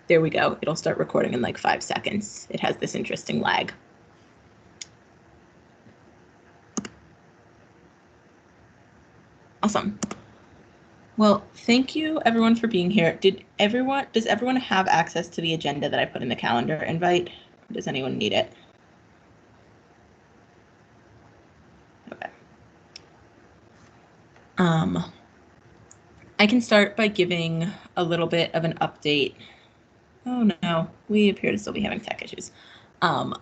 there we go. It'll start recording in like 5 seconds. It has this interesting lag. Awesome. Well, thank you everyone for being here. Does everyone have access to the agenda that I put in the calendar invite? Or does anyone need it? Okay. I can start by giving a little bit of an update. Oh no, we appear to still be having tech issues. I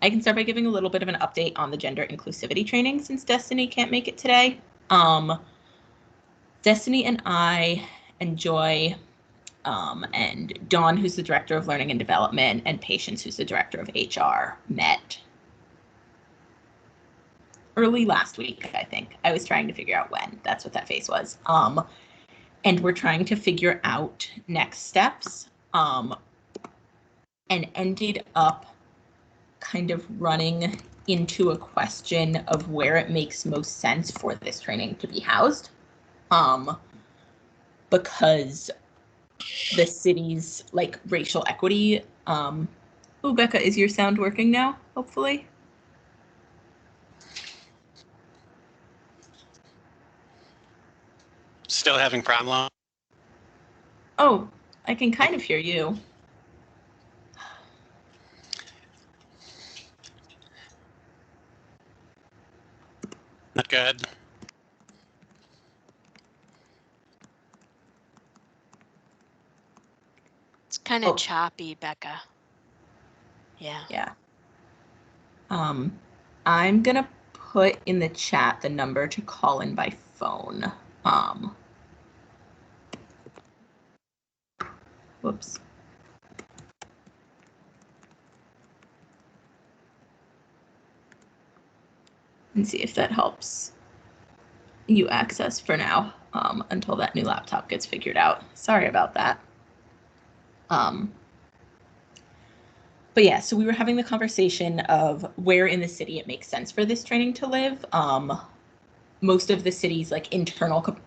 can start by giving a little bit of an update on the gender inclusivity training since Destiny can't make it today. Destiny and I and Joy and Dawn, who's the director of learning and development, and Patience, who's the director of HR, met early last week, I think. I was trying to figure out when. That's what that face was. And we're trying to figure out next steps, and ended up kind of running into a question of where it makes most sense for this training to be housed. Because the city's like racial equity. Oh, Becca, is your sound working now? Hopefully. Still having problem? Oh, I can kind of hear you. Not good. It's kind of choppy, Becca. Yeah. Yeah. I'm gonna put in the chat the number to call in by phone. Whoops. And see if that helps you access for now, until that new laptop gets figured out. Sorry about that. But yeah, so we were having the conversation of where in the city it makes sense for this training to live. Most of the city's like internal,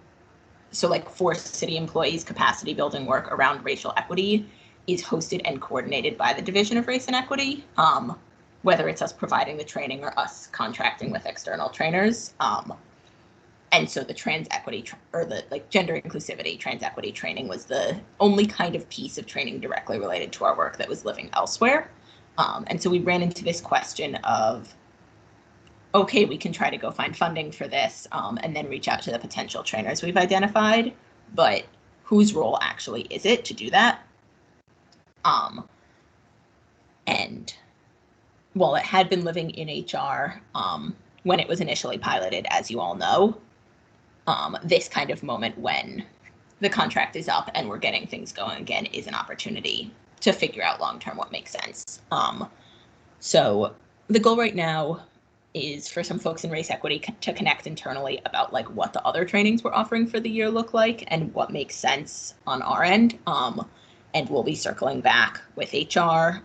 so like for city employees, capacity building work around racial equity is hosted and coordinated by the Division of Race and Equity, whether it's us providing the training or us contracting with external trainers. And so the trans equity or the like gender inclusivity trans equity training was the only kind of piece of training directly related to our work that was living elsewhere. And so we ran into this question of, okay, we can try to go find funding for this, and then reach out to the potential trainers we've identified, but whose role actually is it to do that? And while it had been living in HR when it was initially piloted, as you all know, this kind of moment when the contract is up and we're getting things going again is an opportunity to figure out long-term what makes sense. So the goal right now is for some folks in race equity to connect internally about like what the other trainings we're offering for the year look like and what makes sense on our end. And we'll be circling back with HR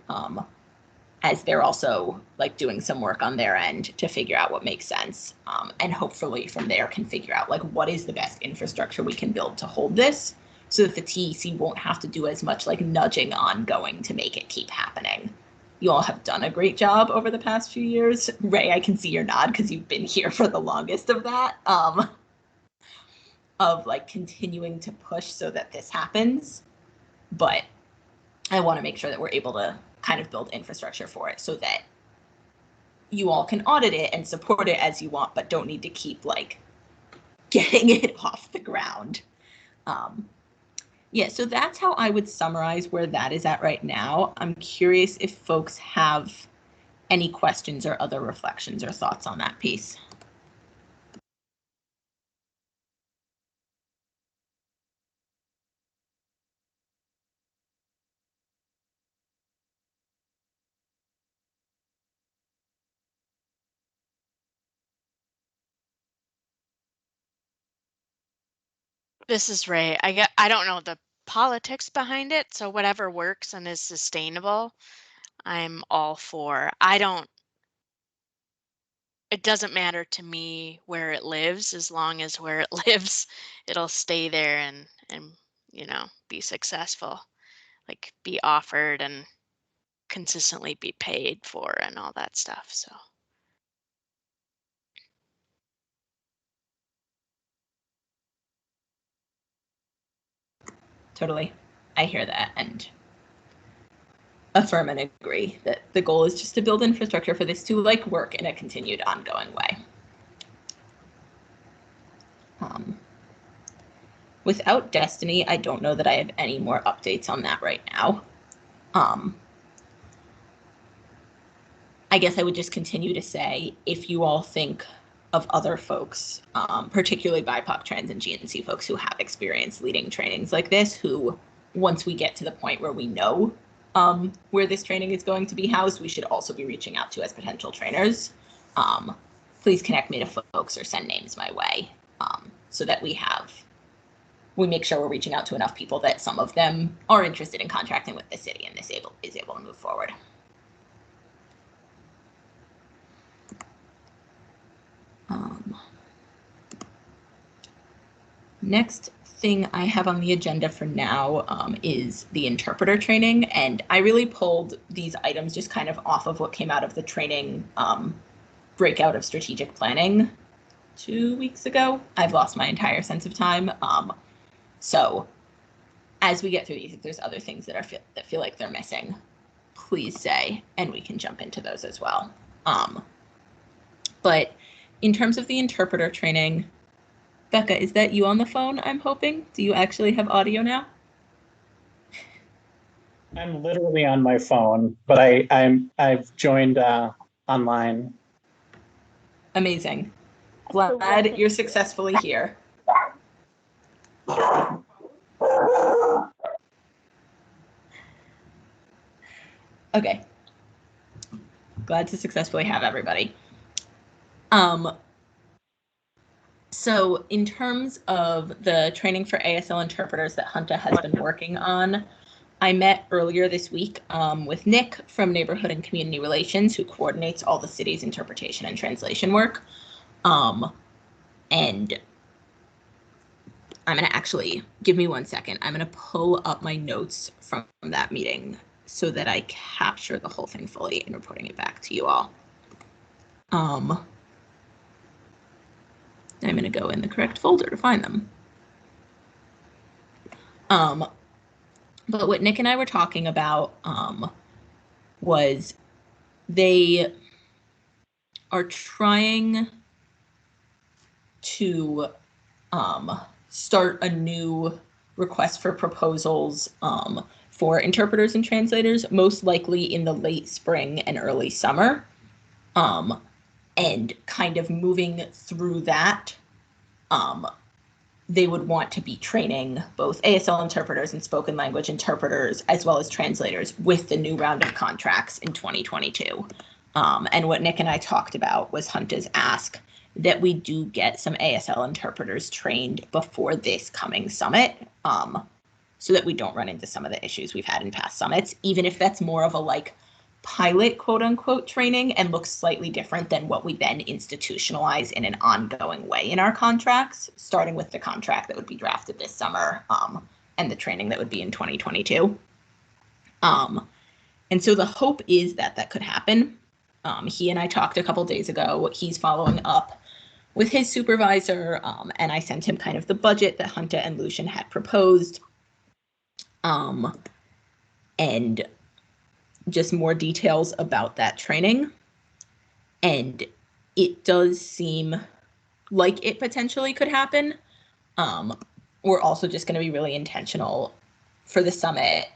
as they're also like doing some work on their end to figure out what makes sense. And hopefully from there can figure out like what is the best infrastructure we can build to hold this so that the TEC won't have to do as much like nudging ongoing to make it keep happening. You all have done a great job over the past few years. Ray, I can see your nod because you've been here for the longest of that, of like continuing to push so that this happens. But I want to make sure that we're able to kind of build infrastructure for it so that you all can audit it and support it as you want, but don't need to keep like getting it off the ground. Yeah, so that's how I would summarize where that is at right now. I'm curious if folks have any questions or other reflections or thoughts on that piece. This is Ray. I don't know the politics behind it, so whatever works and is sustainable, I'm all for. It doesn't matter to me where it lives, as long as where it lives, it'll stay there and you know, be successful. like be offered and consistently be paid for and all that stuff. So Totally. I hear that and affirm and agree that the goal is just to build infrastructure for this to like work in a continued ongoing way. Without Destiny, I don't know that I have any more updates on that right now. I guess I would just continue to say, if you all think of other folks, particularly BIPOC, trans, and GNC folks who have experience leading trainings like this, who, once we get to the point where we know where this training is going to be housed, we should also be reaching out to as potential trainers. Please connect me to folks or send names my way so that we make sure we're reaching out to enough people that some of them are interested in contracting with the city and this is able to move forward. Next thing I have on the agenda for now is the interpreter training, and I really pulled these items just kind of off of what came out of the training breakout of strategic planning 2 weeks ago. I've lost my entire sense of time. So as we get through these, if there's other things that feel like they're missing, please say, and we can jump into those as well. But in terms of the interpreter training, Becca, is that you on the phone, I'm hoping? Do you actually have audio now? I'm literally on my phone, but I've joined online. Amazing. Glad you're successfully here. Okay. Glad to successfully have everybody. So in terms of the training for ASL interpreters that Hunta has been working on, I met earlier this week with Nick from Neighborhood and Community Relations, who coordinates all the city's interpretation and translation work. And I'm going to actually, give me 1 second. I'm going to pull up my notes from that meeting so that I capture the whole thing fully and reporting it back to you all. I'm going to go in the correct folder to find them. But what Nick and I were talking about was they are trying to start a new request for proposals for interpreters and translators, most likely in the late spring and early summer. And kind of moving through that, they would want to be training both ASL interpreters and spoken language interpreters, as well as translators, with the new round of contracts in 2022. And what Nick and I talked about was Hunta's ask that we do get some ASL interpreters trained before this coming summit, so that we don't run into some of the issues we've had in past summits, even if that's more of a like pilot quote unquote training and looks slightly different than what we then institutionalize in an ongoing way in our contracts, starting with the contract that would be drafted this summer and the training that would be in 2022. And so the hope is that that could happen. He and I talked a couple days ago. He's following up with his supervisor, and I sent him kind of the budget that Hunta and Lucian had proposed. And just more details about that training. And it does seem like it potentially could happen. We're also just going to be really intentional for the summit.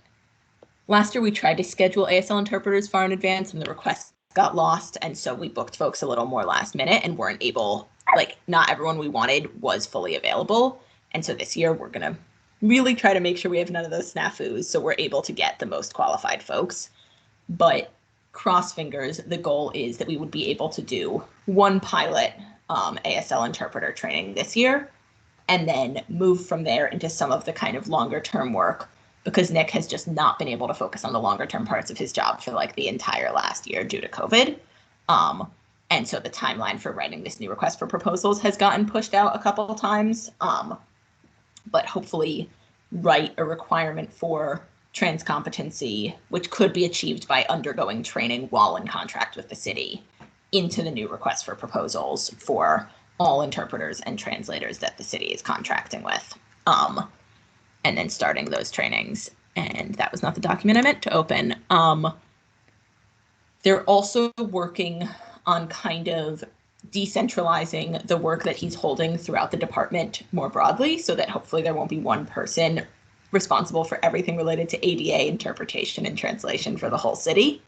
Last year, we tried to schedule ASL interpreters far in advance and the requests got lost. And so we booked folks a little more last minute and weren't able, like not everyone we wanted was fully available. And so this year we're going to really try to make sure we have none of those snafus so we're able to get the most qualified folks. But cross fingers, the goal is that we would be able to do one pilot ASL interpreter training this year and then move from there into some of the kind of longer term work, because Nick has just not been able to focus on the longer term parts of his job for like the entire last year due to COVID. And so the timeline for writing this new request for proposals has gotten pushed out a couple of times, but hopefully write a requirement for trans competency, which could be achieved by undergoing training while in contract with the city, into the new request for proposals for all interpreters and translators that the city is contracting with, and then starting those trainings. And that was not the document I meant to open. They're also working on kind of decentralizing the work that he's holding throughout the department more broadly, so that hopefully there won't be one person responsible for everything related to ADA interpretation and translation for the whole city,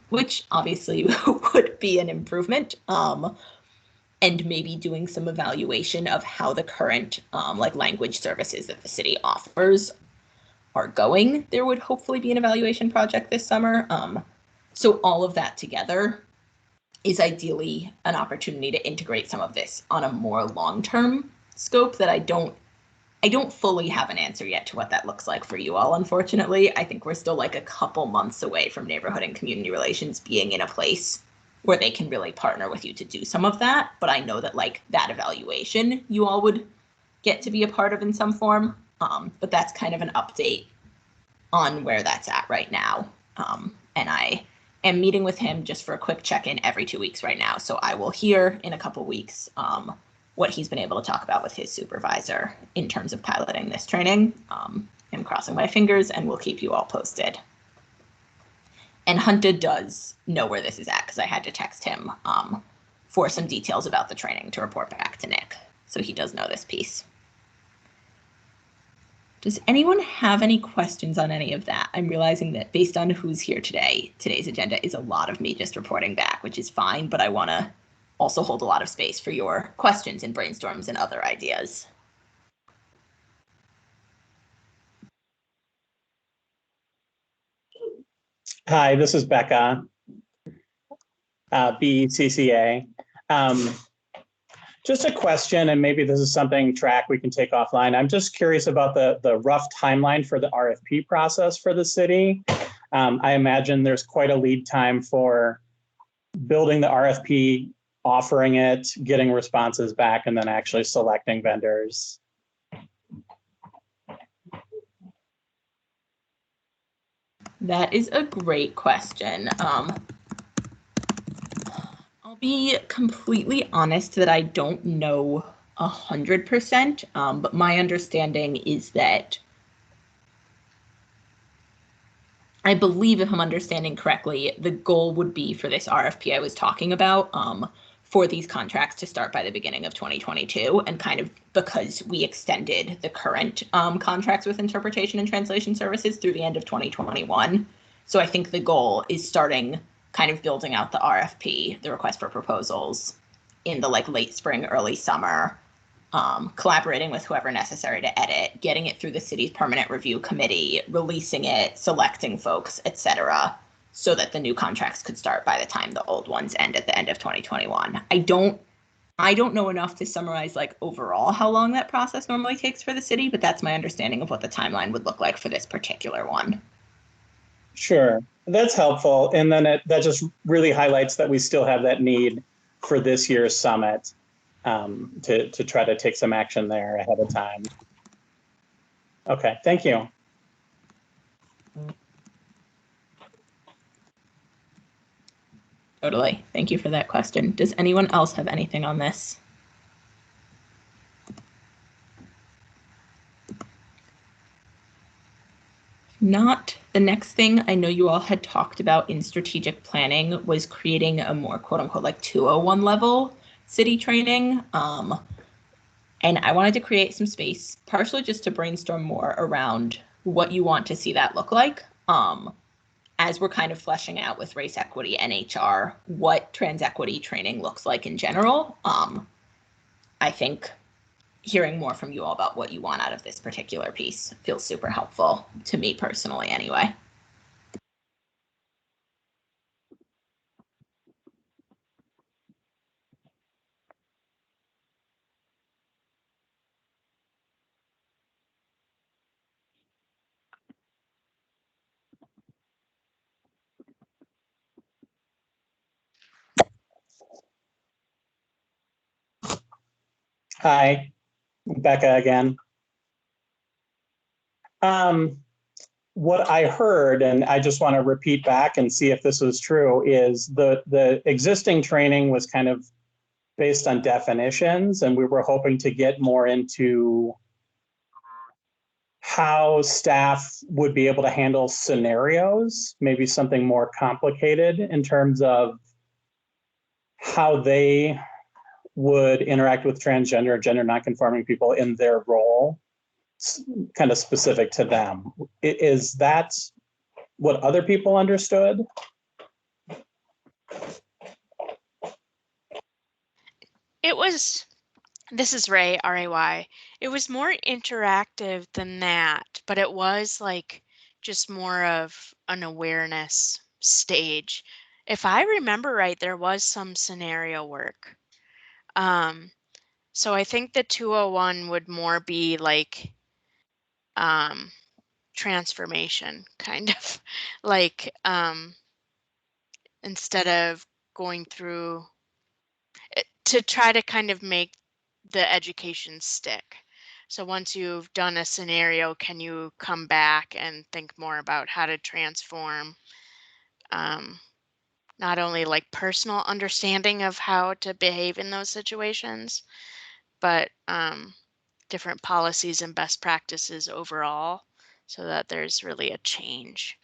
which obviously would be an improvement, and maybe doing some evaluation of how the current like language services that the city offers are going. There would hopefully be an evaluation project this summer. So all of that together is ideally an opportunity to integrate some of this on a more long-term scope that I don't fully have an answer yet to what that looks like for you all, unfortunately. I think we're still like a couple months away from neighborhood and community relations being in a place where they can really partner with you to do some of that. But I know that like that evaluation you all would get to be a part of in some form. But that's kind of an update on where that's at right now. And I am meeting with him just for a quick check-in every 2 weeks right now. So I will hear in a couple weeks what he's been able to talk about with his supervisor in terms of piloting this training. I'm crossing my fingers and we'll keep you all posted. And Hunted does know where this is at because I had to text him for some details about the training to report back to Nick. So he does know this piece. Does anyone have any questions on any of that? I'm realizing that based on who's here today, today's agenda is a lot of me just reporting back, which is fine, but I want to also hold a lot of space for your questions and brainstorms and other ideas. Hi, this is Becca, BCCA. Just a question, and maybe this is something track we can take offline. I'm just curious about the rough timeline for the RFP process for the city. I imagine there's quite a lead time for building the RFP, offering it, getting responses back, and then actually selecting vendors. That is a great question. I'll be completely honest that I don't know 100%, but my understanding is that I believe, if I'm understanding correctly, the goal would be for this RFP I was talking about for these contracts to start by the beginning of 2022, and kind of because we extended the current contracts with interpretation and translation services through the end of 2021. So I think the goal is starting kind of building out the RFP, the request for proposals, in the like late spring, early summer, collaborating with whoever necessary to edit, getting it through the city's permanent review committee, releasing it, selecting folks, etc., so that the new contracts could start by the time the old ones end at the end of 2021. I don't know enough to summarize like overall how long that process normally takes for the city, but that's my understanding of what the timeline would look like for this particular one. Sure, that's helpful. And then that just really highlights that we still have that need for this year's summit to try to take some action there ahead of time. Okay, thank you. Totally. Thank you for that question. Does anyone else have anything on this? Not. The next thing I know you all had talked about in strategic planning was creating a more quote unquote like 201 level city training. And I wanted to create some space, partially just to brainstorm more around what you want to see that look like. As we're kind of fleshing out with race equity and HR, what trans equity training looks like in general. I think hearing more from you all about what you want out of this particular piece feels super helpful to me personally anyway. Hi, Becca again. what I heard, and I just want to repeat back and see if this is true, is the existing training was kind of based on definitions, and we were hoping to get more into how staff would be able to handle scenarios, maybe something more complicated in terms of how they would interact with transgender or gender nonconforming people in their role, kind of specific to them. Is that what other people understood? It was, this is Ray, R-A-Y. It was more interactive than that, but it was like just more of an awareness stage. If I remember right, there was some scenario work. So I think the 201 would more be like transformation, kind of like instead of going through to try to kind of make the education stick. So once you've done a scenario, can you come back and think more about how to transform not only like personal understanding of how to behave in those situations, but different policies and best practices overall, so that there's really a change.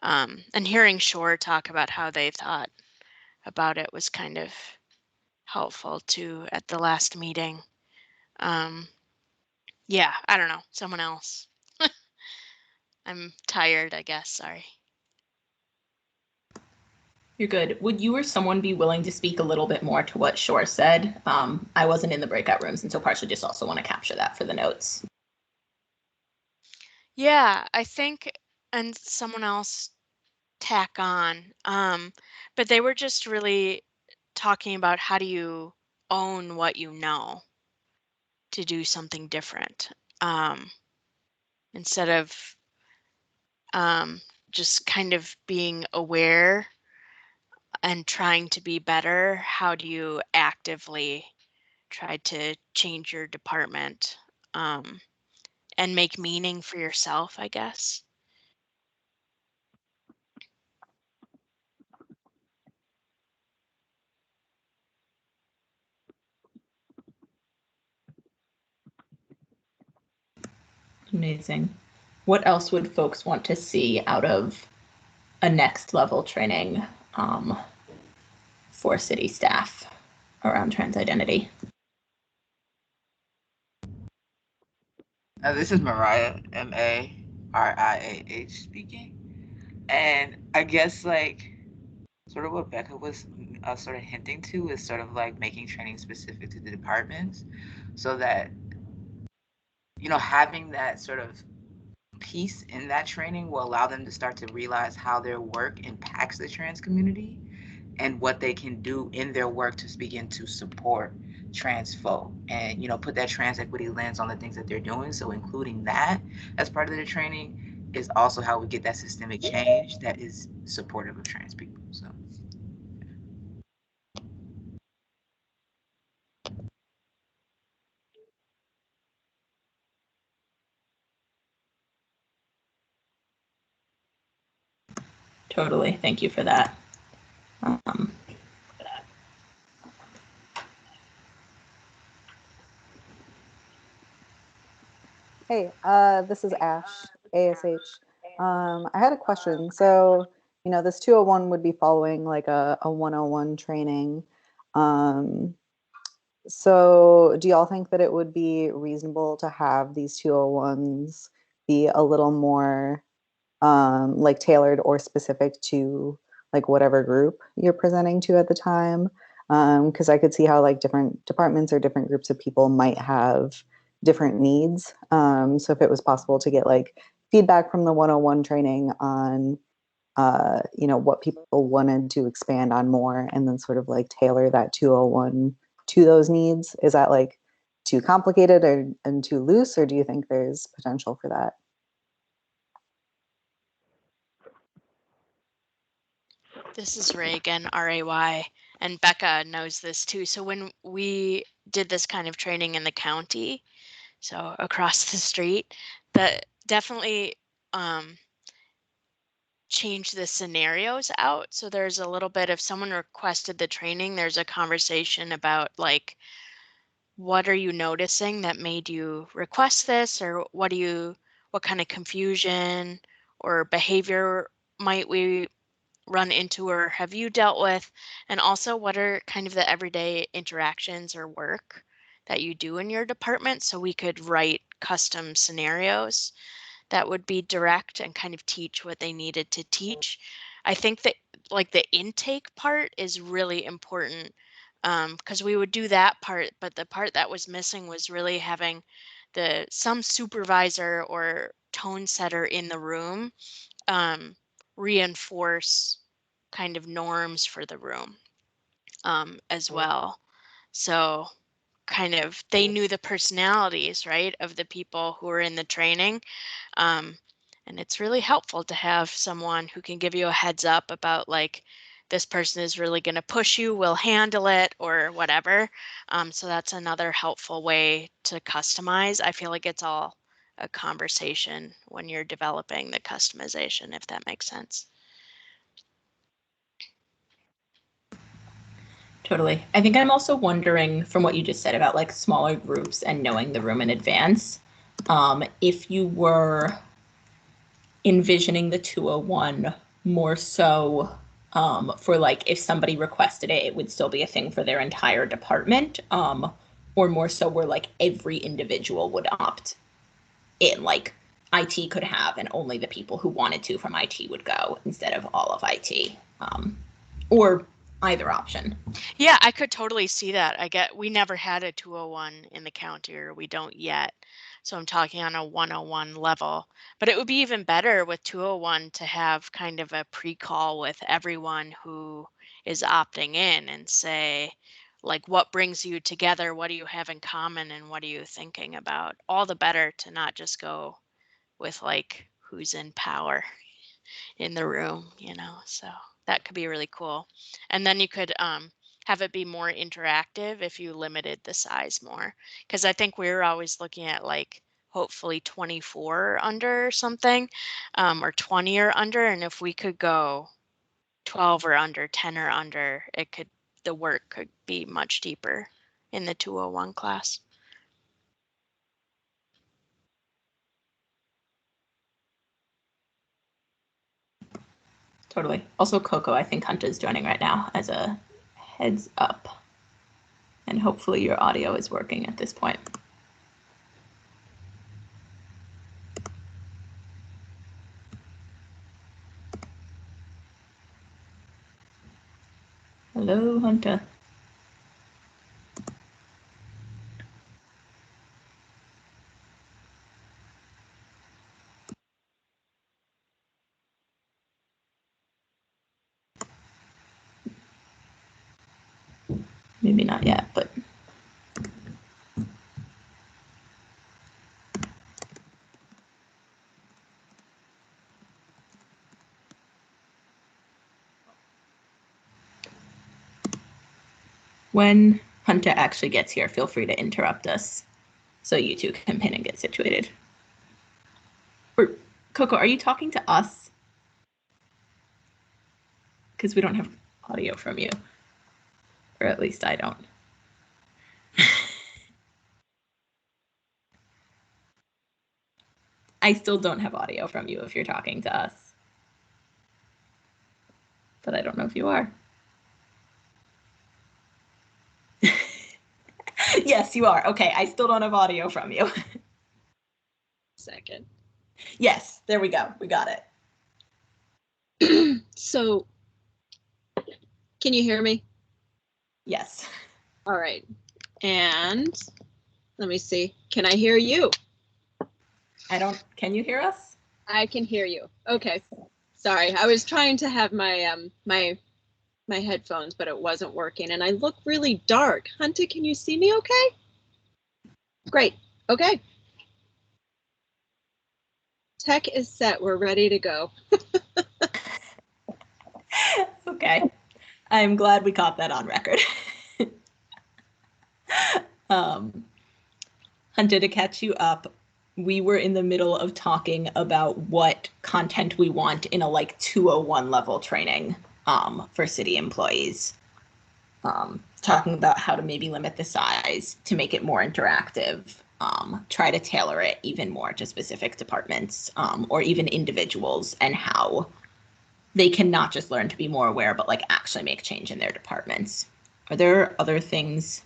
And hearing Shore talk about how they thought about it was kind of helpful too at the last meeting. Yeah, I don't know, someone else. I'm tired, I guess, sorry. You're good. Would you or someone be willing to speak a little bit more to what Shore said? I wasn't in the breakout rooms, and so partially just also want to capture that for the notes. Yeah, I think, and someone else tack on, but they were just really talking about how do you own what you know to do something different, instead of just kind of being aware and trying to be better. How do you actively try to change your department and make meaning for yourself, I guess? Amazing. What else would folks want to see out of a next level training for city staff around trans identity? This is Mariah, Mariah speaking. And I guess like sort of what Becca was sort of hinting to is sort of like making training specific to the departments so that, you know, having that sort of piece in that training will allow them to start to realize how their work impacts the trans community and what they can do in their work to begin to support trans folk and, you know, put that trans equity lens on the things that they're doing. So including that as part of the training is also how we get that systemic change that is supportive of trans people. So Totally. Thank you for that. Hey, this is Ash, ASH. I had a question. So, you know, this 201 would be following like a 101 training. So do y'all think that it would be reasonable to have these 201s be a little more like tailored or specific to like whatever group you're presenting to at the time? Because I could see how like different departments or different groups of people might have different needs. So if it was possible to get like feedback from the 101 training on you know, what people wanted to expand on more and then sort of like tailor that 201 to those needs. Is that like too complicated or and too loose, or do you think there's potential for that? This is Ray again, R-A-Y, and Becca knows this too. So when we did this kind of training in the county, so across the street, that definitely change the scenarios out. So there's a little bit, if someone requested the training, there's a conversation about like, what are you noticing that made you request this, or what kind of confusion or behavior might we run into or have you dealt with? And also, what are kind of the everyday interactions or work that you do in your department, so we could write custom scenarios that would be direct and kind of teach what they needed to teach. I think that like the intake part is really important, because we would do that part, but the part that was missing was really having some supervisor or tone setter in the room reinforce kind of norms for the room as well. So kind of they knew the personalities, right, of the people who were in the training. Um, and it's really helpful to have someone who can give you a heads up about like, this person is really going to push you, will handle it, or whatever. So that's another helpful way to customize. I feel like it's all a conversation when you're developing the customization, if that makes sense. Totally. I think I'm also wondering, from what you just said about like smaller groups and knowing the room in advance, if you were envisioning the 201 more so for like, if somebody requested it, it would still be a thing for their entire department, or more so where like every individual would opt in, like IT could have, and only the people who wanted to from IT would go instead of all of IT, or either option. Yeah, I could totally see that. We never had a 201 in the county, or we don't yet. So I'm talking on a 101 level, but it would be even better with 201 to have kind of a pre-call with everyone who is opting in and say, like, what brings you together? What do you have in common? And what are you thinking about? All the better to not just go with like, who's in power in the room, so that could be really cool. And then you could have it be more interactive if you limited the size more, because I think we were always looking at like hopefully 24 under or something, or 20 or under, and if we could go 12 or under, 10 or under, the work could be much deeper in the 201 class. Totally. Also, Coco, I think Hunter's joining right now as a heads up. And hopefully your audio is working at this point. Hello, Hunter. Maybe not yet, but when Hunter actually gets here, feel free to interrupt us so you two can pin and get situated. Or, Coco, are you talking to us? Because we don't have audio from you. Or at least I don't. I still don't have audio from you if you're talking to us. But I don't know if you are. Yes, you are. Okay, I still don't have audio from you. Second. Yes, there we go. We got it. So, can you hear me? Yes. All right. And let me see. Can I hear you? Can you hear us? I can hear you. Okay. Sorry, I was trying to have my my headphones, but it wasn't working, and I look really dark. Hunter, can you see me okay? Great. Okay. Tech is set. We're ready to go. Okay. I'm glad we caught that on record. Hunter, to catch you up, we were in the middle of talking about what content we want in a like 201 level training for city employees. Talking about how to maybe limit the size to make it more interactive, try to tailor it even more to specific departments or even individuals, and how they can not just learn to be more aware, but like actually make change in their departments. Are there other things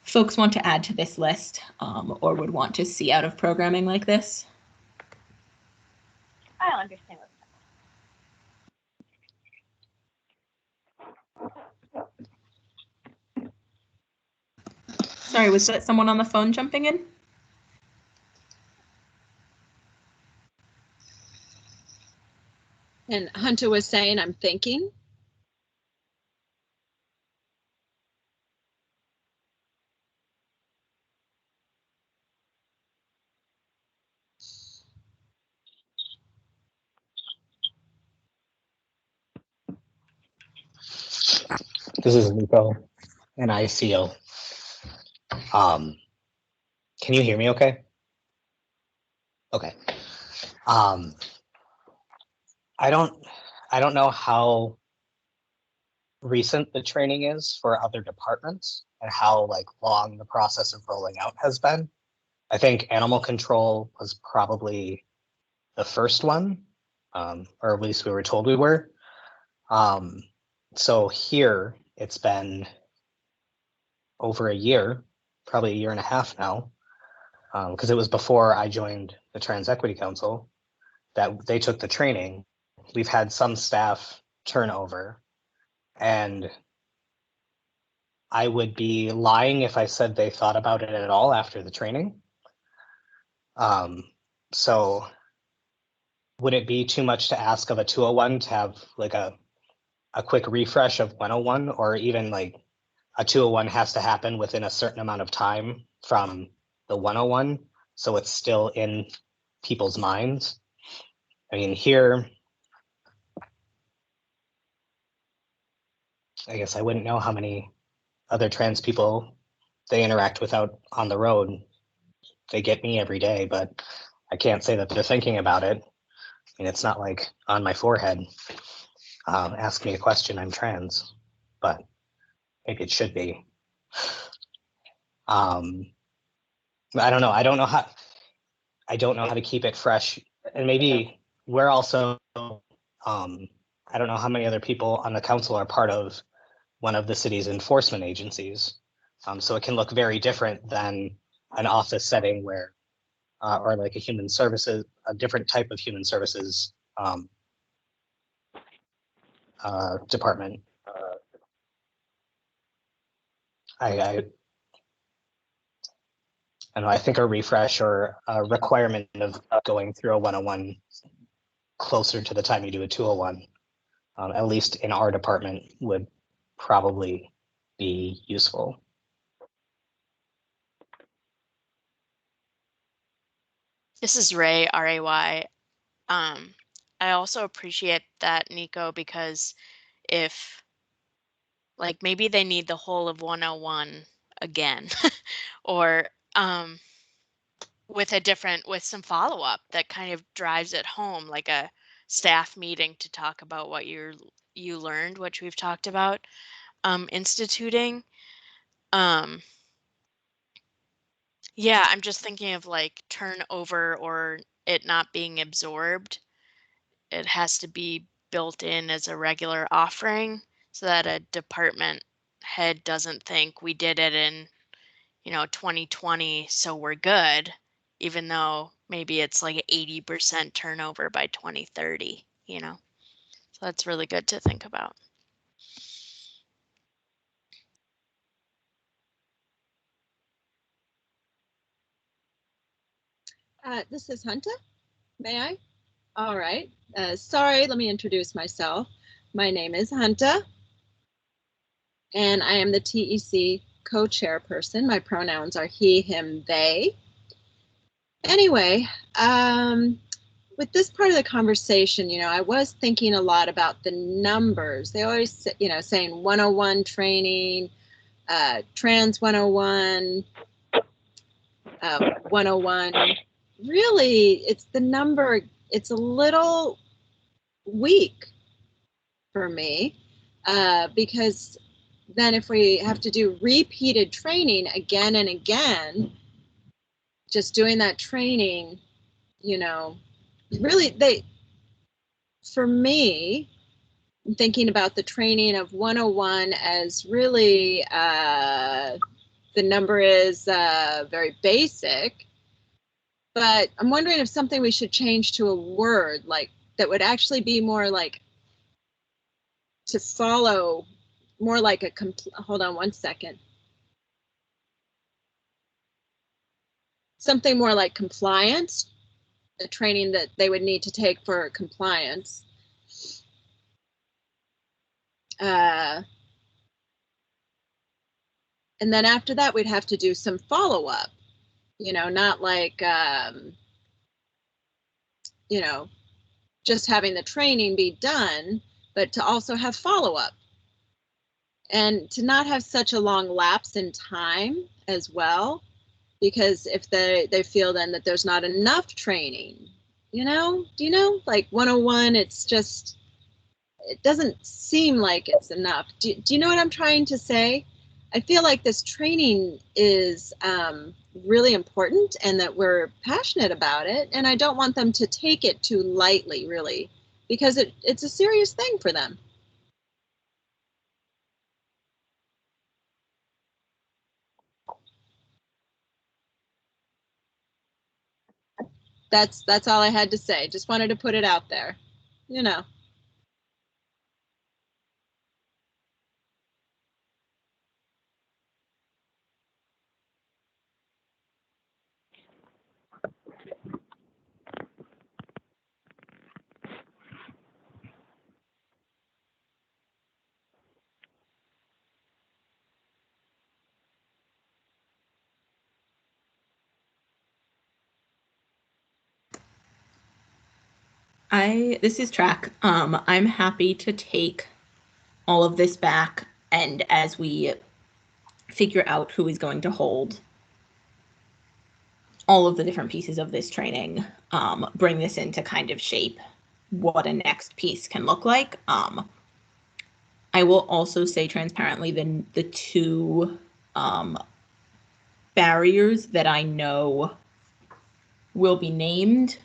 folks want to add to this list or would want to see out of programming like this? I don't understand what Sorry, was that someone on the phone jumping in? And Hunter was saying, I'm thinking. This is Nico, an ICO. Can you hear me okay? Okay. I don't know how recent the training is for other departments and how like long the process of rolling out has been. I think animal control was probably the first one, or at least we were told we were. So here it's been over a year, probably a year and a half now, because it was before I joined the Trans Equity Council that they took the training. We've had some staff turnover, and I would be lying if I said they thought about it at all after the training. So would it be too much to ask of a 201 to have like a quick refresh of 101, or even like a 201 has to happen within a certain amount of time from the 101, so it's still in people's minds? I mean, here, I guess I wouldn't know how many other trans people they interact with out on the road. They get me every day, but I can't say that they're thinking about it. I mean, it's not like on my forehead, ask me a question, I'm trans, but maybe it should be. I don't know. I don't know how to keep it fresh. And maybe we're also, I don't know how many other people on the council are part of one of the city's enforcement agencies. So it can look very different than an office setting where, or like a different type of human services department. I don't know, I think a refresh or a requirement of going through a 101 closer to the time you do a 201, at least in our department, would probably be useful. This is Ray, R-A-Y. I also appreciate that, Nico, because if like maybe they need the whole of 101 again, or with some follow-up that kind of drives it home, like a staff meeting to talk about what you learned, which we've talked about instituting. Yeah, I'm just thinking of like turnover or it not being absorbed. It has to be built in as a regular offering so that a department head doesn't think we did it in 2020, so we're good, even though maybe it's like 80% turnover by 2030, So that's really good to think about. This is Hunter. May I? All right. Sorry, let me introduce myself. My name is Hunter, and I am the TEC co-chairperson. My pronouns are he, him, they. Anyway, with this part of the conversation, I was thinking a lot about the numbers. They always, saying 101 training, trans 101. 101, really, it's the number, it's a little weak for me, because then if we have to do repeated training again and again, just doing that training, you know, really for me, I'm thinking about the training of 101 as really, the number is very basic, but I'm wondering if something we should change to a word like that would actually be more like to follow, more like a hold on one second. Something more like compliance, the training that they would need to take for compliance. And then after that, we'd have to do some follow-up, you know, not like, you know, just having the training be done, but to also have follow-up. And to not have such a long lapse in time as well, because if they feel then that there's not enough training, you know, do you know, like 101, it's just, it doesn't seem like it's enough. Do you know what I'm trying to say? I feel like this training is really important and that we're passionate about it. And I don't want them to take it too lightly, really, because it's a serious thing for them. That's all I had to say. Just wanted to put it out there, you know. This is track. I'm happy to take all of this back, and as we figure out who is going to hold all of the different pieces of this training, bring this into kind of shape what a next piece can look like. I will also say transparently the two barriers that I know will be named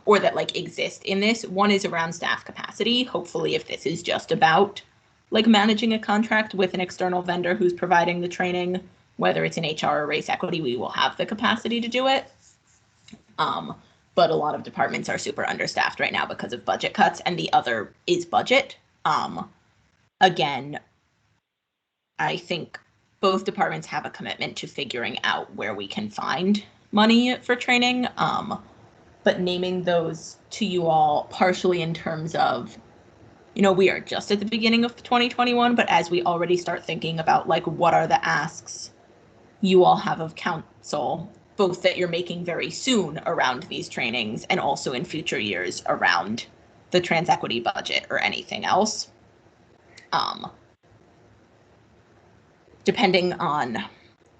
or that like exist in this. One is around staff capacity. Hopefully, if this is just about like managing a contract with an external vendor who's providing the training, whether it's in HR or race equity, we will have the capacity to do it. But a lot of departments are super understaffed right now because of budget cuts, and the other is budget. Again, I think both departments have a commitment to figuring out where we can find money for training. But naming those to you all partially in terms of, you know, we are just at the beginning of 2021, but as we already start thinking about like what are the asks you all have of council, both that you're making very soon around these trainings and also in future years around the trans equity budget or anything else. Depending on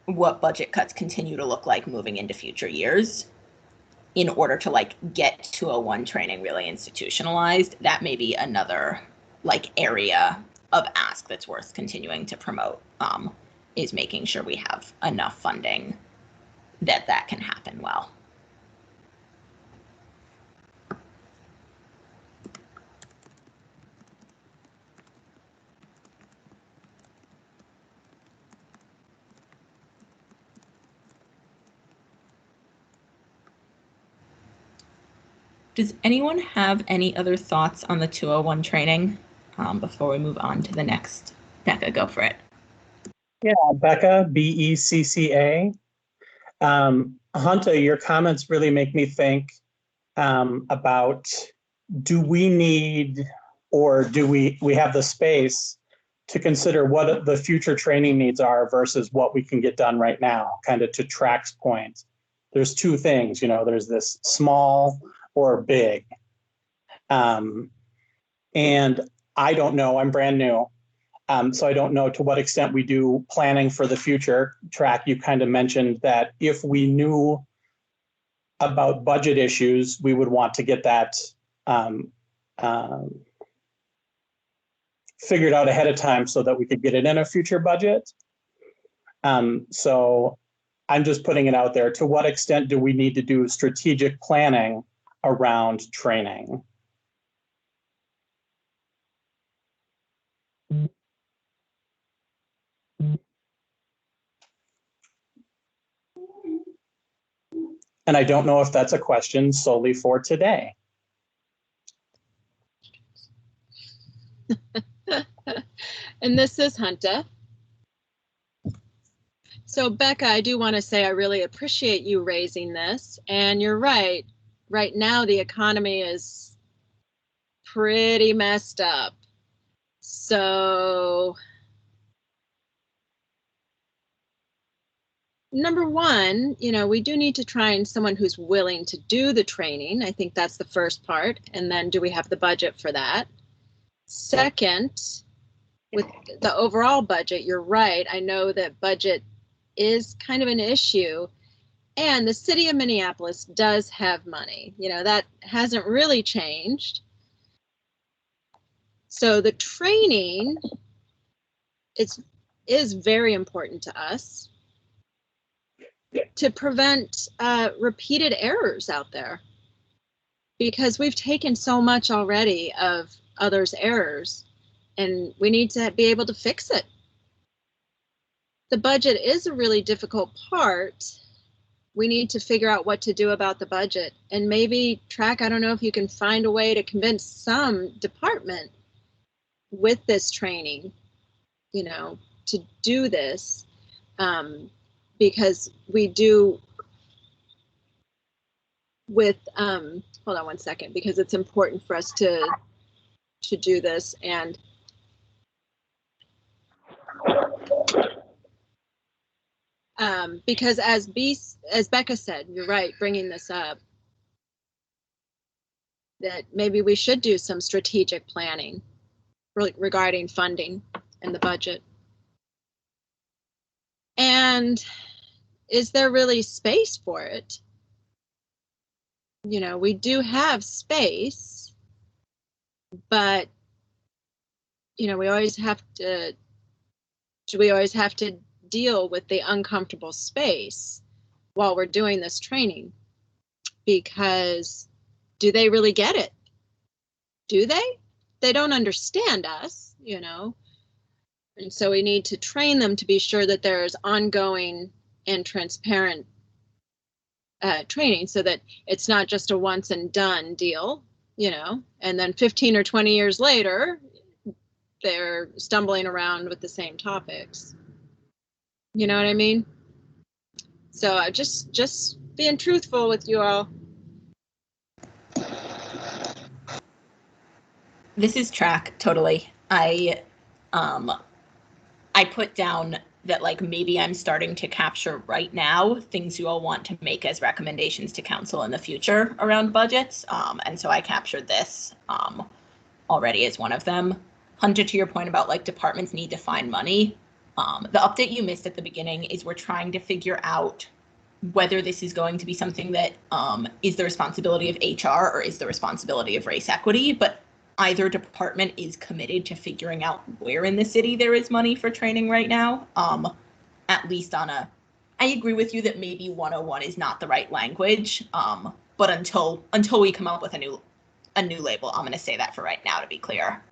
what budget cuts continue to look like moving into future years, in order to like get 201 training really institutionalized, that may be another like area of ask that's worth continuing to promote, is making sure we have enough funding that can happen well. Does anyone have any other thoughts on the 201 training before we move on to the next? Becca, go for it. Yeah, Becca, BECCA. Hunter, your comments really make me think about, do we need, or do we have the space to consider what the future training needs are versus what we can get done right now? Kind of to Track's point, there's two things, you know, there's this small or big. And I don't know, I'm brand new. So I don't know to what extent we do planning for the future. Track, you kind of mentioned that if we knew about budget issues, we would want to get that figured out ahead of time so that we could get it in a future budget. So I'm just putting it out there. To what extent do we need to do strategic planning around training? And I don't know if that's a question solely for today. And this is Hunter. So Becca, I do want to say I really appreciate you raising this. And you're right. Right now, the economy is pretty messed up. So number one, you know, we do need to find someone who's willing to do the training. I think that's the first part. And then do we have the budget for that? Second, with the overall budget, you're right. I know that budget is kind of an issue. And the city of Minneapolis does have money. You know, that hasn't really changed. So the training is very important to us to prevent repeated errors out there, because we've taken so much already of others' errors and we need to be able to fix it. The budget is a really difficult part. We need to figure out what to do about the budget, and maybe Track, I don't know if you can find a way to convince some department with this training, you know, to do this, because we do with, hold on one second, because it's important for us to do this. And because as Becca said, you're right, bringing this up, that maybe we should do some strategic planning regarding funding and the budget. And is there really space for it? You know, we do have space, but, you know, we always have to deal with the uncomfortable space while we're doing this training? Because do they really get it? Do they? They don't understand us, you know, and so we need to train them to be sure that there's ongoing and transparent training, so that it's not just a once and done deal, you know, and then 15 or 20 years later, they're stumbling around with the same topics. You know what I mean? So just being truthful with you all. This is Track, totally. I put down that, like, maybe I'm starting to capture right now things you all want to make as recommendations to council in the future around budgets. And so I captured this already as one of them. Hunter, to your point about, like, departments need to find money. The update you missed at the beginning is we're trying to figure out whether this is going to be something that is the responsibility of HR or is the responsibility of race equity, but either department is committed to figuring out where in the city there is money for training right now, at least on a, I agree with you that maybe 101 is not the right language, but until we come up with a new label, I'm going to say that for right now to be clear.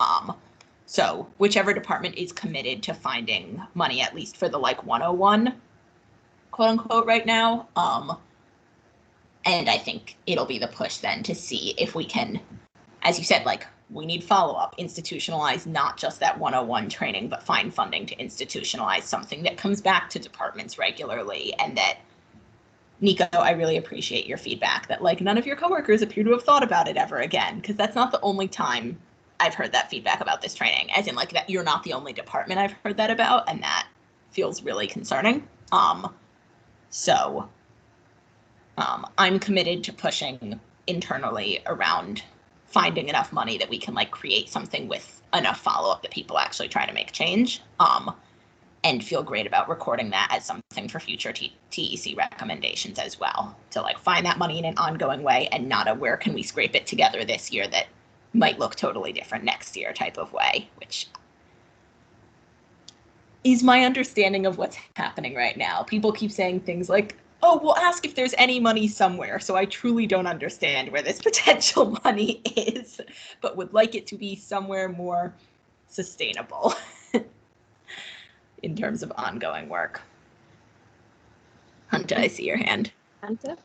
So whichever department is committed to finding money, at least for the, like, 101, quote unquote, right now. And I think it'll be the push then to see if we can, as you said, like, we need follow-up, institutionalize not just that 101 training, but find funding to institutionalize something that comes back to departments regularly. And that, Nico, I really appreciate your feedback that, like, none of your coworkers appear to have thought about it ever again, because that's not the only time I've heard that feedback about this training, as in, like, that you're not the only department I've heard that about, and that feels really concerning. So I'm committed to pushing internally around finding enough money that we can like create something with enough follow-up that people actually try to make change, and feel great about recording that as something for future TEC recommendations as well, to like find that money in an ongoing way and not a where can we scrape it together this year that might look totally different next year type of way, which is my understanding of what's happening right now. People keep saying things like, oh, we'll ask if there's any money somewhere. So I truly don't understand where this potential money is, but would like it to be somewhere more sustainable in terms of ongoing work. Hunter, I see your hand. Hunter?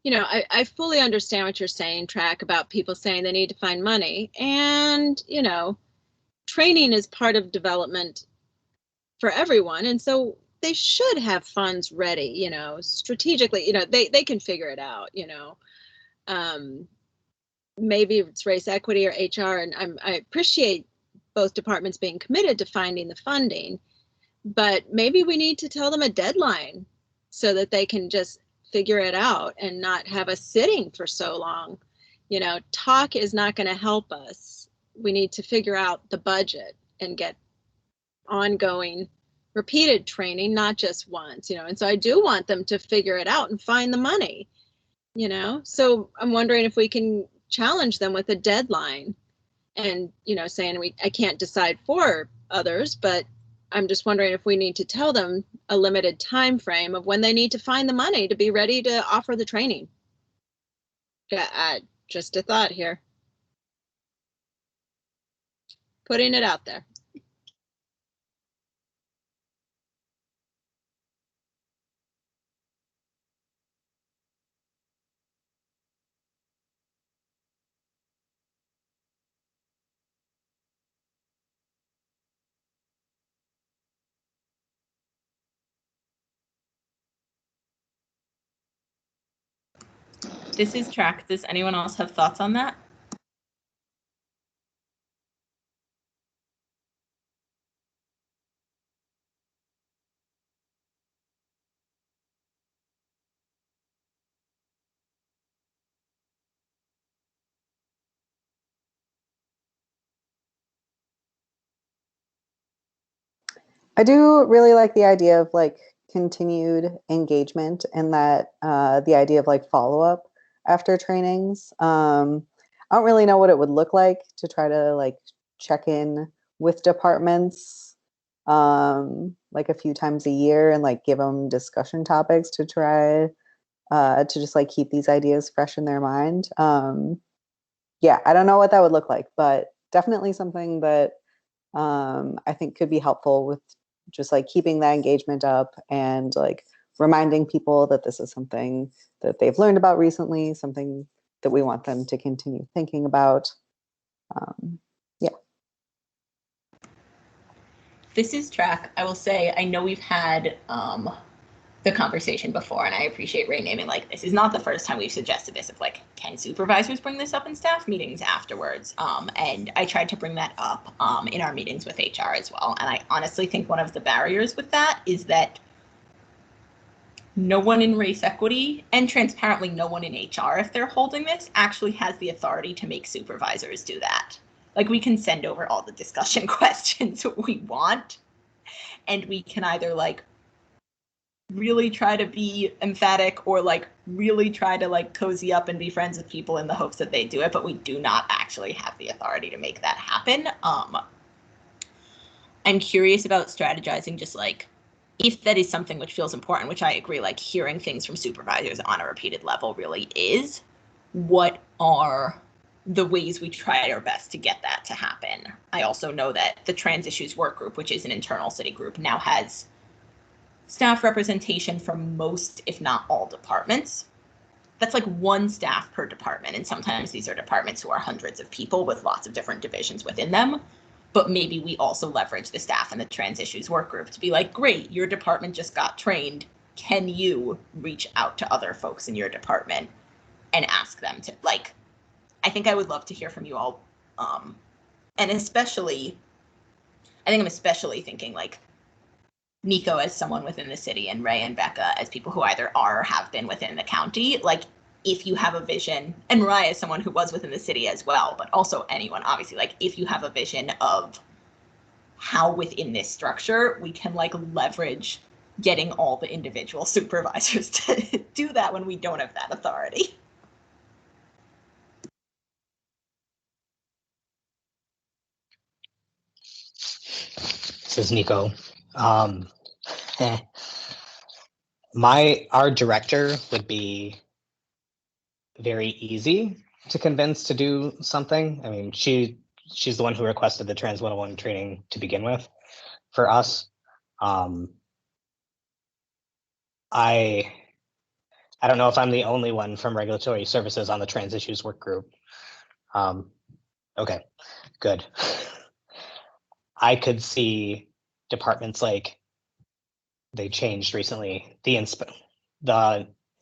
You know, I fully understand what you're saying, Track, about people saying they need to find money. And, you know, training is part of development for everyone. And so they should have funds ready, you know, strategically, you know, they can figure it out, you know. Maybe it's race equity or HR, and I appreciate both departments being committed to finding the funding, but maybe we need to tell them a deadline so that they can just figure it out and not have us sitting for so long. You know, talk is not going to help us. We need to figure out the budget and get ongoing repeated training, not just once, you know. And so I do want them to figure it out and find the money, you know. So I'm wondering if we can challenge them with a deadline and, you know, saying I can't decide for others, but I'm just wondering if we need to tell them a limited time frame of when they need to find the money to be ready to offer the training. Just a thought here. Putting it out there. This is Track. Does anyone else have thoughts on that? I do really like the idea of like continued engagement and that the idea of like follow-up after trainings. I don't really know what it would look like to try to like check in with departments like a few times a year and like give them discussion topics to try to just like keep these ideas fresh in their mind. Yeah, I don't know what that would look like, but definitely something that I think could be helpful with just like keeping that engagement up and like reminding people that this is something that they've learned about recently, something that we want them to continue thinking about. Yeah. This is Track. I will say, I know we've had the conversation before, and I appreciate Ray naming, like, this is not the first time we've suggested this of like, can supervisors bring this up in staff meetings afterwards? And I tried to bring that up in our meetings with HR as well. And I honestly think one of the barriers with that is that no one in race equity, and transparently no one in HR, if they're holding this, actually has the authority to make supervisors do that. Like, we can send over all the discussion questions we want, and we can either like really try to be emphatic or like really try to like cozy up and be friends with people in the hopes that they do it, but we do not actually have the authority to make that happen. I'm curious about strategizing, just like, if that is something which feels important, which I agree, like hearing things from supervisors on a repeated level really is, what are the ways we try our best to get that to happen? I also know that the Trans Issues Work Group, which is an internal city group, now has staff representation from most, if not all, departments. That's like one staff per department. And sometimes these are departments who are hundreds of people with lots of different divisions within them. But maybe we also leverage the staff in the Trans Issues Work Group to be like, great, your department just got trained. Can you reach out to other folks in your department and ask them to, like, I think I would love to hear from you all. And especially, I think I'm especially thinking like, Nico as someone within the city and Ray and Becca as people who either are or have been within the county, like if you have a vision, and Mariah is someone who was within the city as well, but also anyone, obviously, like if you have a vision of how within this structure we can like leverage getting all the individual supervisors to do that when we don't have that authority. This is Nico. Our director would be very easy to convince to do something. I mean, she's the one who requested the Trans 101 training to begin with for us. I don't know if I'm the only one from regulatory services on the trans issues work group. Okay, good. I could see departments like they changed recently. The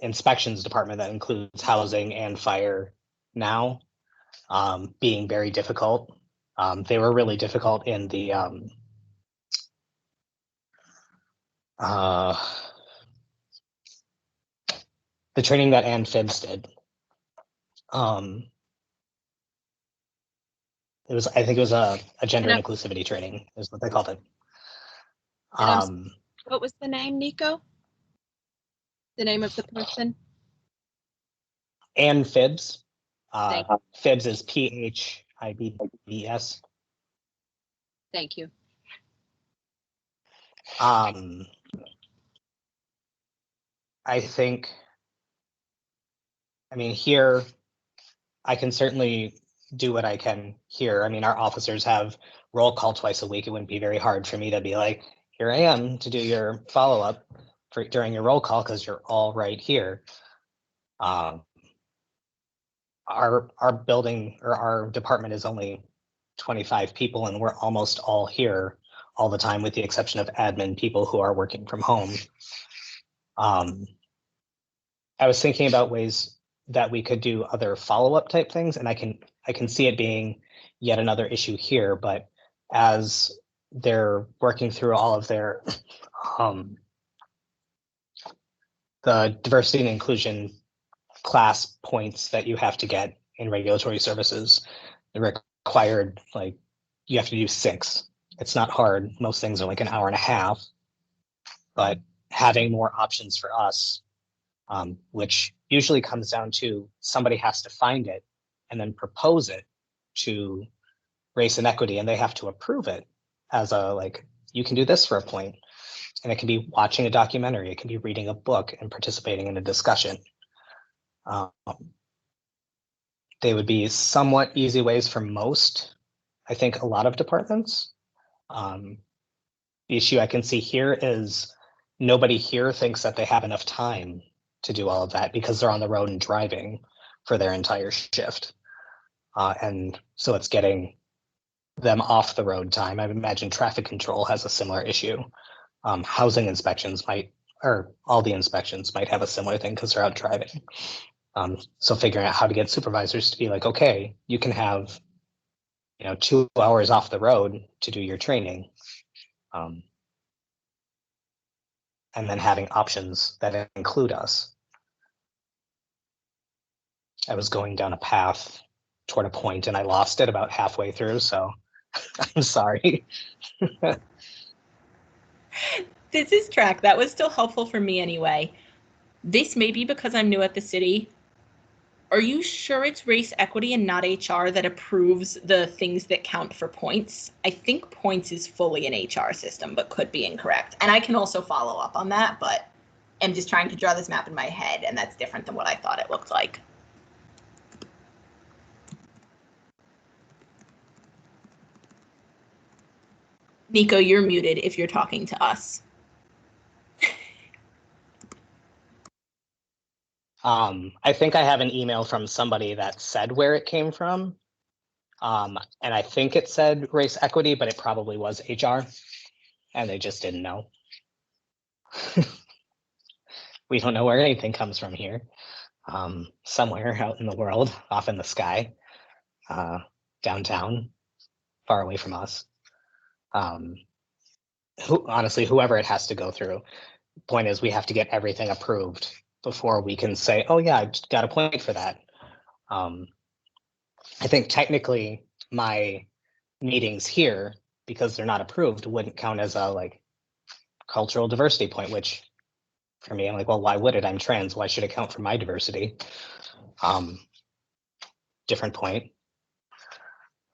inspections department that includes housing and fire now being very difficult. They were really difficult in the training that Ann Phibbs did. I think it was a gender and inclusivity training is what they called it. What was the name, Nico? The name of the person? Ann Phibbs. Phibbs is Phibbs. Thank you. I think, I mean, here, I can certainly do what I can here. I mean, our officers have roll call twice a week. It wouldn't be very hard for me to be like, here I am to do your follow-up during your roll call because you're all right here. Our building or our department is only 25 people and we're almost all here all the time with the exception of admin people who are working from home. I was thinking about ways that we could do other follow-up type things, and I can see it being yet another issue here, but as they're working through all of their the diversity and inclusion class points that you have to get in regulatory services, the required, like, you have to do 6. It's not hard. Most things are like an hour and a half, but having more options for us, which usually comes down to somebody has to find it and then propose it to race and equity, and they have to approve it as a, like, you can do this for a point. And it can be watching a documentary, it can be reading a book and participating in a discussion. They would be somewhat easy ways for most, I think, a lot of departments. The issue I can see here is nobody here thinks that they have enough time to do all of that because they're on the road and driving for their entire shift. And so it's getting them off the road time. I imagine traffic control has a similar issue. Housing inspections or all the inspections might have a similar thing because they're out driving. So figuring out how to get supervisors to be like, okay, you can have, 2 hours off the road to do your training. And then having options that include us. I was going down a path toward a point and I lost it about halfway through, so I'm sorry. This is track. That was still helpful for me anyway. This may be because I'm new at the city. Are you sure it's race equity and not HR that approves the things that count for points? I think points is fully an HR system, but could be incorrect. And I can also follow up on that, but I'm just trying to draw this map in my head, and that's different than what I thought it looked like. Nico, you're muted if you're talking to us. I think I have an email from somebody that said where it came from. And I think it said race equity, but it probably was HR and they just didn't know. We don't know where anything comes from here. Somewhere out in the world, off in the sky, downtown, far away from us. honestly, whoever it has to go through. Point is, we have to get everything approved before we can say, oh yeah, I just got a point for that. I think technically my meetings here, because they're not approved, wouldn't count as a like cultural diversity point, which for me, I'm like, well, why would it? I'm trans. Why should it count for my diversity? Different point.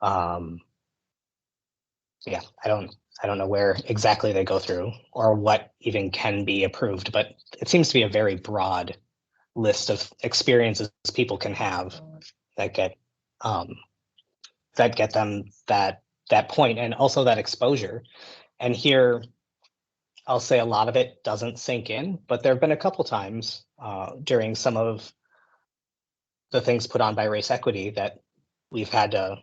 Yeah, I don't know where exactly they go through or what even can be approved, but it seems to be a very broad list of experiences people can have that get them that point and also that exposure. And here, I'll say a lot of it doesn't sink in, but there have been a couple times during some of the things put on by Race Equity that we've had to,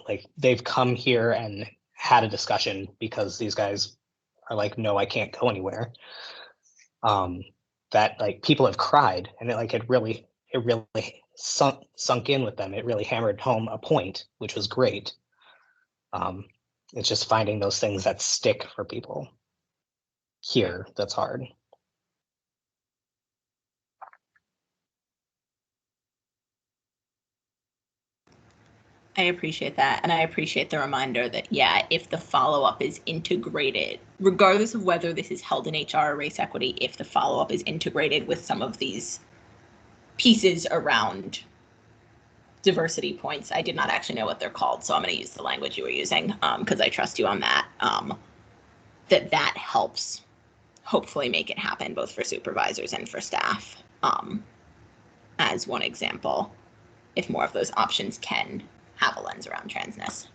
like, they've come here and had a discussion because these guys are like, no, I can't go anywhere. That like people have cried, and it really sunk in with them. It really hammered home a point, which was great. It's just finding those things that stick for people here that's hard. I appreciate that. And I appreciate the reminder that, yeah, if the follow-up is integrated, regardless of whether this is held in HR or race equity, if the follow-up is integrated with some of these pieces around diversity points, I did not actually know what they're called, so I'm going to use the language you were using because I trust you on that, that helps hopefully make it happen both for supervisors and for staff. As one example, if more of those options can have a lens around transness.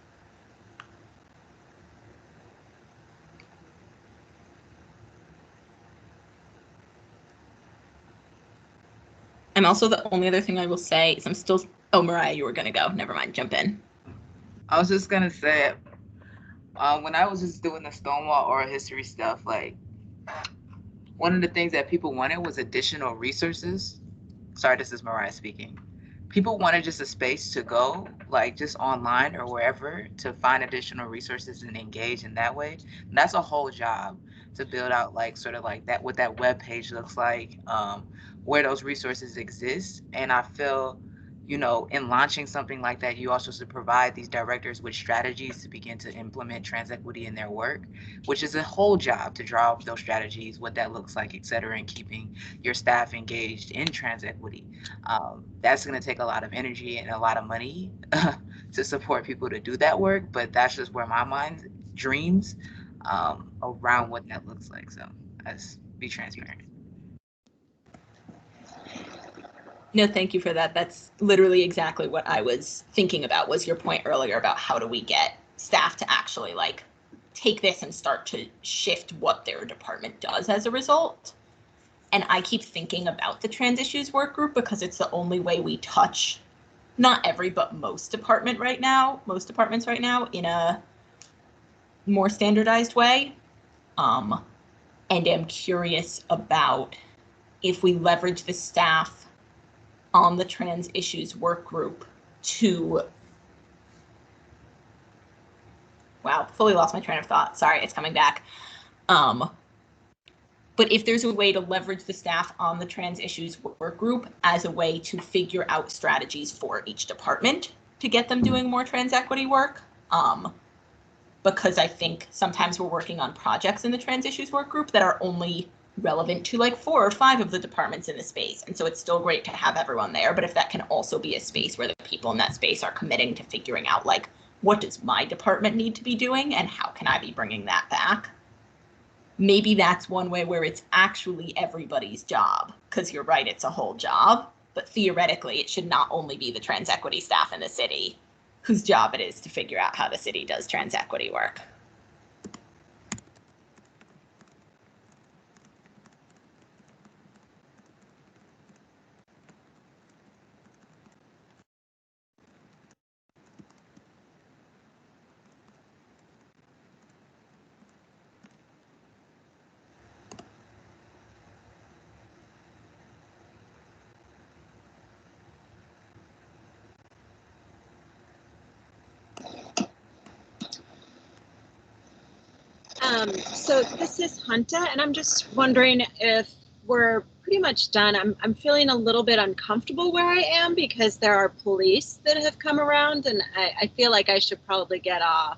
I'm also, the only other thing I will say is I'm still, oh, Mariah, you were going to go. Never mind, jump in. I was just going to say, when I was just doing the Stonewall oral history stuff, like, one of the things that people wanted was additional resources. Sorry, this is Mariah speaking. People wanted just a space to go, like just online or wherever, to find additional resources and engage in that way. And that's a whole job to build out, like sort of like that, what that web page looks like, where those resources exist. And I feel, you know, in launching something like that, you also should provide these directors with strategies to begin to implement trans equity in their work, which is a whole job to draw up those strategies, what that looks like, et cetera, and keeping your staff engaged in trans equity. That's going to take a lot of energy and a lot of money to support people to do that work, but that's just where my mind dreams around what that looks like. So let's be transparent. No, thank you for that. That's literally exactly what I was thinking about, was your point earlier about how do we get staff to actually like take this and start to shift what their department does as a result. And I keep thinking about the trans issues work group because it's the only way we touch not every, but most departments right now in a more standardized way. And am curious about if we leverage the staff on the trans issues work group to, wow, fully lost my train of thought. Sorry, it's coming back. But if there's a way to leverage the staff on the trans issues work group as a way to figure out strategies for each department to get them doing more trans equity work, because I think sometimes we're working on projects in the trans issues work group that are only relevant to like 4 or 5 of the departments in the space. And so it's still great to have everyone there, but if that can also be a space where the people in that space are committing to figuring out like, what does my department need to be doing and how can I be bringing that back? Maybe that's one way where it's actually everybody's job, because you're right, it's a whole job, but theoretically it should not only be the trans equity staff in the city whose job it is to figure out how the city does trans equity work. So this is Hunta, and I'm just wondering if we're pretty much done. I'm feeling a little bit uncomfortable where I am because there are police that have come around, and I feel like I should probably get off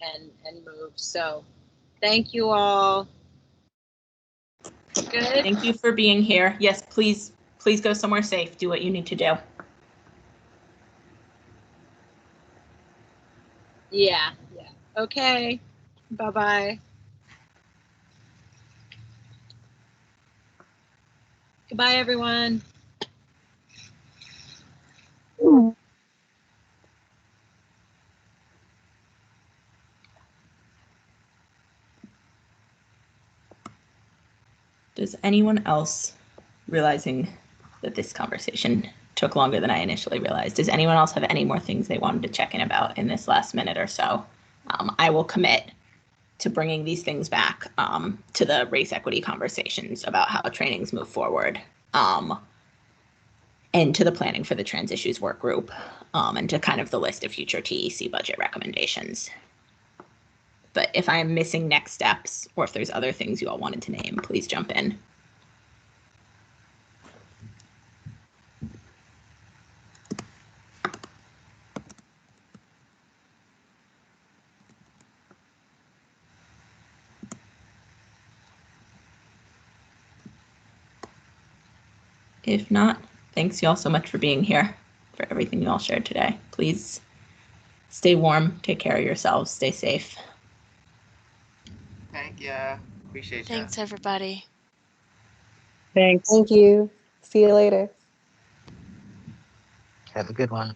and move. So thank you all. Good. Thank you for being here. Yes, please go somewhere safe. Do what you need to do. Yeah. Okay. Bye-bye. Goodbye, everyone. Does anyone else, realizing that this conversation took longer than I initially realized, does anyone else have any more things they wanted to check in about in this last minute or so? I will commit to bringing these things back to the race equity conversations about how trainings move forward, and to the planning for the trans issues work group, and to kind of the list of future TEC budget recommendations. But if I'm missing next steps, or if there's other things you all wanted to name, please jump in. If not, thanks you all so much for being here, for everything you all shared today. Please stay warm, take care of yourselves, stay safe. Thank you. Appreciate you. Thanks, everybody. Thanks. Thank you. See you later. Have a good one.